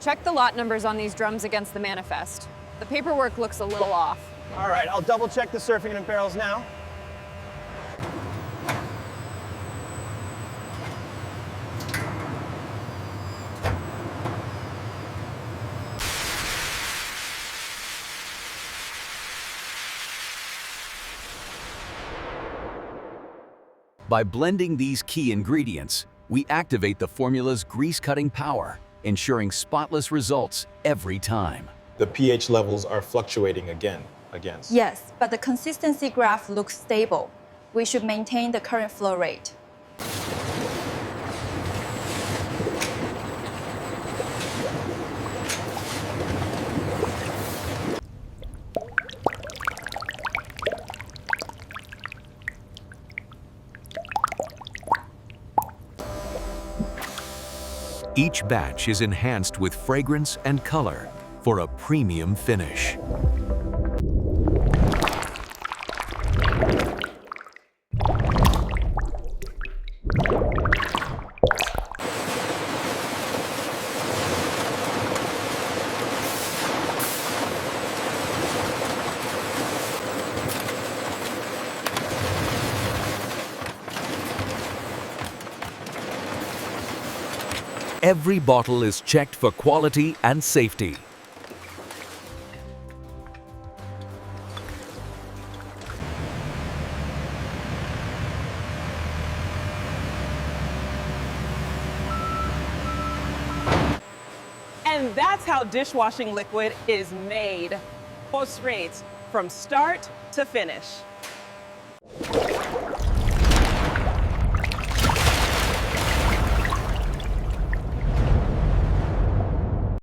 Check the lot numbers on these drums against the manifest. The paperwork looks a little off. All right, I'll double check the surfing and barrels now. By blending these key ingredients, we activate the formula's grease-cutting power, ensuring spotless results every time. The pH levels are fluctuating again. Yes, but the consistency graph looks stable. We should maintain the current flow rate. Each batch is enhanced with fragrance and color for a premium finish. Every bottle is checked for quality and safety. And that's how dishwashing liquid is made. Straight from start to finish.